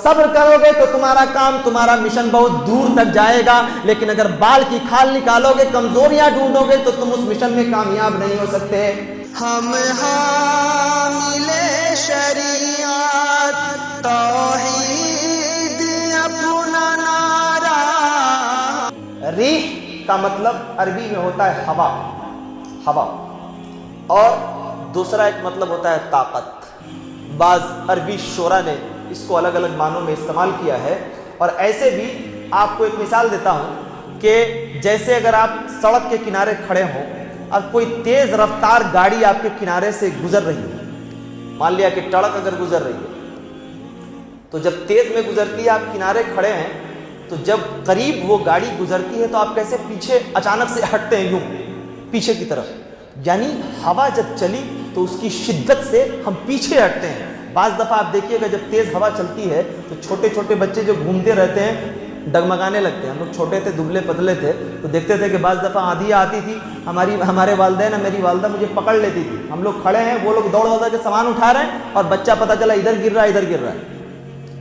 صبر کرو گے تو تمہارا کام، تمہارا مشن بہت دور تک جائے گا، لیکن اگر بال کی کھال نکالو گے، کمزوریاں ڈھونڈو گے تو تم اس مشن میں کامیاب نہیں ہو سکتے۔ ہم حامل شریعت توحید اپنا نعرہ۔ ریح کا مطلب عربی میں ہوتا ہے ہوا، ہوا، اور دوسرا ایک مطلب ہوتا ہے طاقت۔ بعض عربی شعراء نے اس کو الگ الگ معنوں میں استعمال کیا ہے، اور ایسے بھی آپ کو ایک مثال دیتا ہوں کہ جیسے اگر آپ سڑک کے کنارے کھڑے ہوں اور کوئی تیز رفتار گاڑی آپ کے کنارے سے گزر رہی ہے، مان لیا کہ ٹرک اگر گزر رہی ہے، تو جب تیز میں گزرتی ہے، آپ کنارے کھڑے ہیں، تو جب قریب وہ گاڑی گزرتی ہے تو آپ کیسے پیچھے اچانک سے ہٹتے ہیں، یوں پیچھے کی طرف، یعنی ہوا جب چلی تو اس کی شدت سے ہم پیچھے ہٹتے ہیں۔ بعض دفعہ آپ دیکھیے گا جب تیز ہوا چلتی ہے تو چھوٹے چھوٹے بچے جو گھومتے رہتے ہیں ڈگمگانے لگتے ہیں۔ ہم لوگ چھوٹے تھے، دبلے پتلے تھے، تو دیکھتے تھے کہ بعض دفعہ آندھی آتی تھی، ہمارے والدین، میری والدہ مجھے پکڑ لیتی تھی، ہم لوگ کھڑے ہیں، وہ لوگ دوڑ دوڑ کے سامان اٹھا رہے ہیں اور بچہ پتہ چلا ادھر گر رہا ہے، ادھر گر رہا ہے۔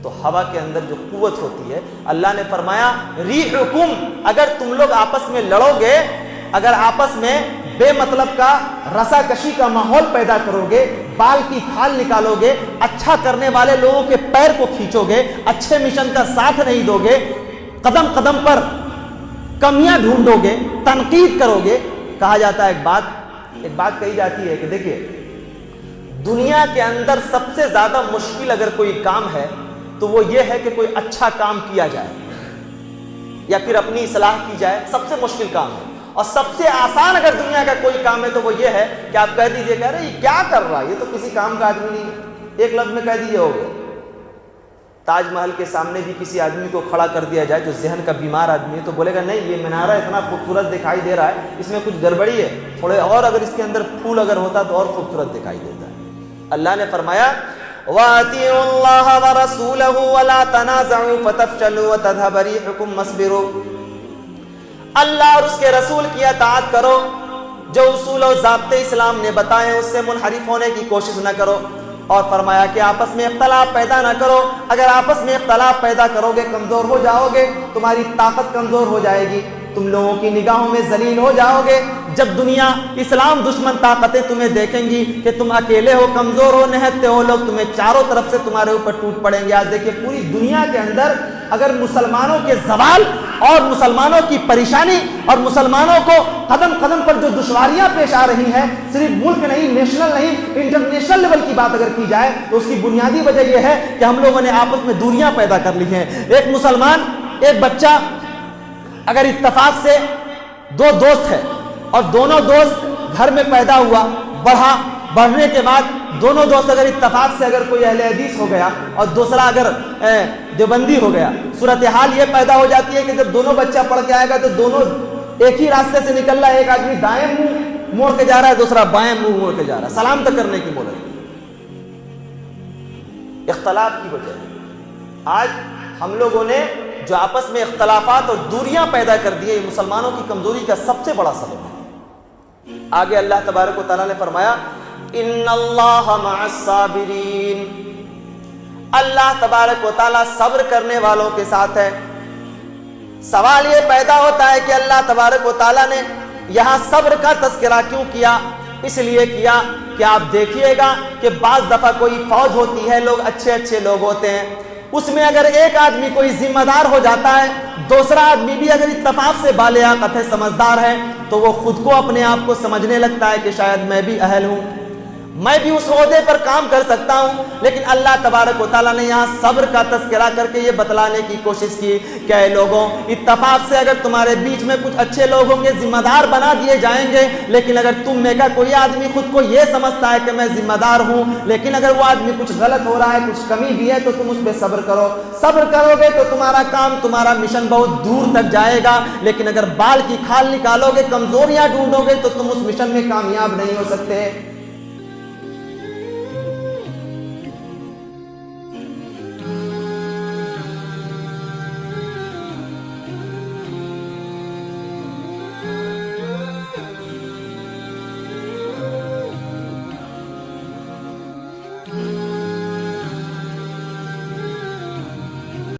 تو ہوا کے اندر جو قوت ہوتی ہے، اللہ نے فرمایا ریحکم، اگر تم لوگ آپس میں لڑو گے، اگر آپس میں بے مطلب کا رسا کشی کا ماحول پیدا کرو گے، بال کی کھال نکالو گے، اچھا کرنے والے لوگوں کے پیر کو کھینچو گے، اچھے مشن کا ساتھ نہیں دو گے، قدم قدم پر کمیاں ڈھونڈو گے، تنقید کرو گے۔ کہا جاتا ہے ایک بات کہی جاتی ہے کہ دیکھیے، دنیا کے اندر سب سے زیادہ مشکل اگر کوئی کام ہے تو وہ یہ ہے کہ کوئی اچھا کام کیا جائے یا پھر اپنی اصلاح کی جائے، سب سے مشکل کام ہے۔ اور سب سے آسان اگر دنیا کا کوئی کام ہے تو وہ یہ ہے کہ آپ کہہ دیجئے کہ ارے یہ کیا کر رہا ہے، یہ تو کسی کام کا آدمی نہیں ہے، ایک لفظ میں کہہ دیجئے ہو گیا۔ تاج محل کے سامنے بھی کسی آدمی کو کھڑا کر دیا جائے جو ذہن کا بیمار آدمی ہے، تو بولے گا نہیں، یہ منارہ اتنا خوبصورت دکھائی دے رہا ہے، اس میں کچھ گڑبڑی ہے، تھوڑے اور اگر اس کے اندر پھول اگر ہوتا تو اور خوبصورت دکھائی دیتا ہے۔ اللہ نے فرمایا وَأَطِيعُوا اللَّهَ وَرَسُولَهُ وَلَا تَنَازَعُوا فَتَفْشَلُوا وَتَذْهَبَ رِيحُكُمْ وَاصْبِرُوا۔ اللہ اور اس کے رسول کی اطاعت کرو، جو اصول و ضابطے اسلام نے بتائے اس سے منحرف ہونے کی کوشش نہ کرو، اور فرمایا کہ آپس میں اختلاف پیدا نہ کرو، اگر آپس میں اختلاف پیدا کرو گے کمزور ہو جاؤ گے، تمہاری طاقت کمزور ہو جائے گی، تم لوگوں کی نگاہوں میں ذلیل ہو جاؤ گے۔ جب دنیا اسلام دشمن طاقتیں تمہیں دیکھیں گی کہ تم اکیلے ہو، کمزور ہو، نہتے ہو، لوگ تمہیں چاروں طرف سے تمہارے اوپر ٹوٹ پڑیں گے۔ آج دیکھیں پوری دنیا کے اندر اگر مسلمانوں کے زوال اور مسلمانوں کی پریشانی اور مسلمانوں کو قدم قدم پر جو دشواریاں پیش آ رہی ہیں، صرف ملک نہیں، نیشنل نہیں، انٹرنیشنل لیول کی بات اگر کی جائے تو اس کی بنیادی وجہ یہ ہے کہ ہم لوگوں نے آپس میں دوریاں پیدا کر لی ہیں۔ ایک مسلمان، ایک بچہ اگر اتفاق سے دو دوست ہے اور دونوں دوست گھر میں پیدا ہوا، بڑھنے کے بعد دونوں دوست اگر اتفاق سے اگر کوئی اہل حدیث ہو گیا اور دوسرا اگر دیوبندی ہو گیا، صورتحال یہ پیدا ہو جاتی ہے کہ جب دونوں بچہ پڑھ کے آئے گا تو دونوں ایک ہی راستے سے نکل رہا ہے، ایک آدمی دائیں منہ موڑ کے جا رہا ہے، دوسرا بائیں منہ موڑ کے جا رہا ہے، سلام تک کرنے کی مہلت۔ اختلاف کی وجہ آج ہم لوگوں نے جو آپس میں اختلافات اور دوریاں پیدا کر دی ہے، یہ مسلمانوں کی کمزوری کا سب سے بڑا سبب ہے۔ آگے اللہ تبارک و تعالیٰ نے فرمایا ان اللہ مع الصابرین، اللہ تبارک و تعالیٰ صبر کرنے والوں کے ساتھ ہے۔ سوال یہ پیدا ہوتا ہے کہ اللہ تبارک و تعالیٰ نے یہاں صبر کا تذکرہ کیوں کیا؟ اس لیے کیا کہ آپ دیکھیے گا کہ بعض دفعہ کوئی فوج ہوتی ہے، لوگ اچھے لوگ ہوتے ہیں، اس میں اگر ایک آدمی کوئی ذمہ دار ہو جاتا ہے، دوسرا آدمی بھی اگر اتفاق سے بالغ ہے، سمجھدار ہے، تو وہ خود کو اپنے آپ کو سمجھنے لگتا ہے کہ شاید میں بھی اہل ہوں، میں بھی اس عہدے پر کام کر سکتا ہوں۔ لیکن اللہ تبارک و تعالیٰ نے یہاں صبر کا تذکرہ کر کے یہ بتلانے کی کوشش کی کہ اے لوگوں، اتفاق سے اگر تمہارے بیچ میں کچھ اچھے لوگ ہوں گے، ذمہ دار بنا دیے جائیں گے، لیکن اگر تم میں کا کوئی آدمی خود کو یہ سمجھتا ہے کہ میں ذمہ دار ہوں، لیکن اگر وہ آدمی کچھ غلط ہو رہا ہے، کچھ کمی بھی ہے، تو تم اس پہ صبر کرو۔ صبر کرو گے تو تمہارا کام، تمہارا مشن بہت دور تک جائے گا، لیکن اگر بال کی کھال نکالو گے، کمزوریاں ڈھونڈو گے تو تم اس مشن میں کامیاب نہیں ہو سکتے۔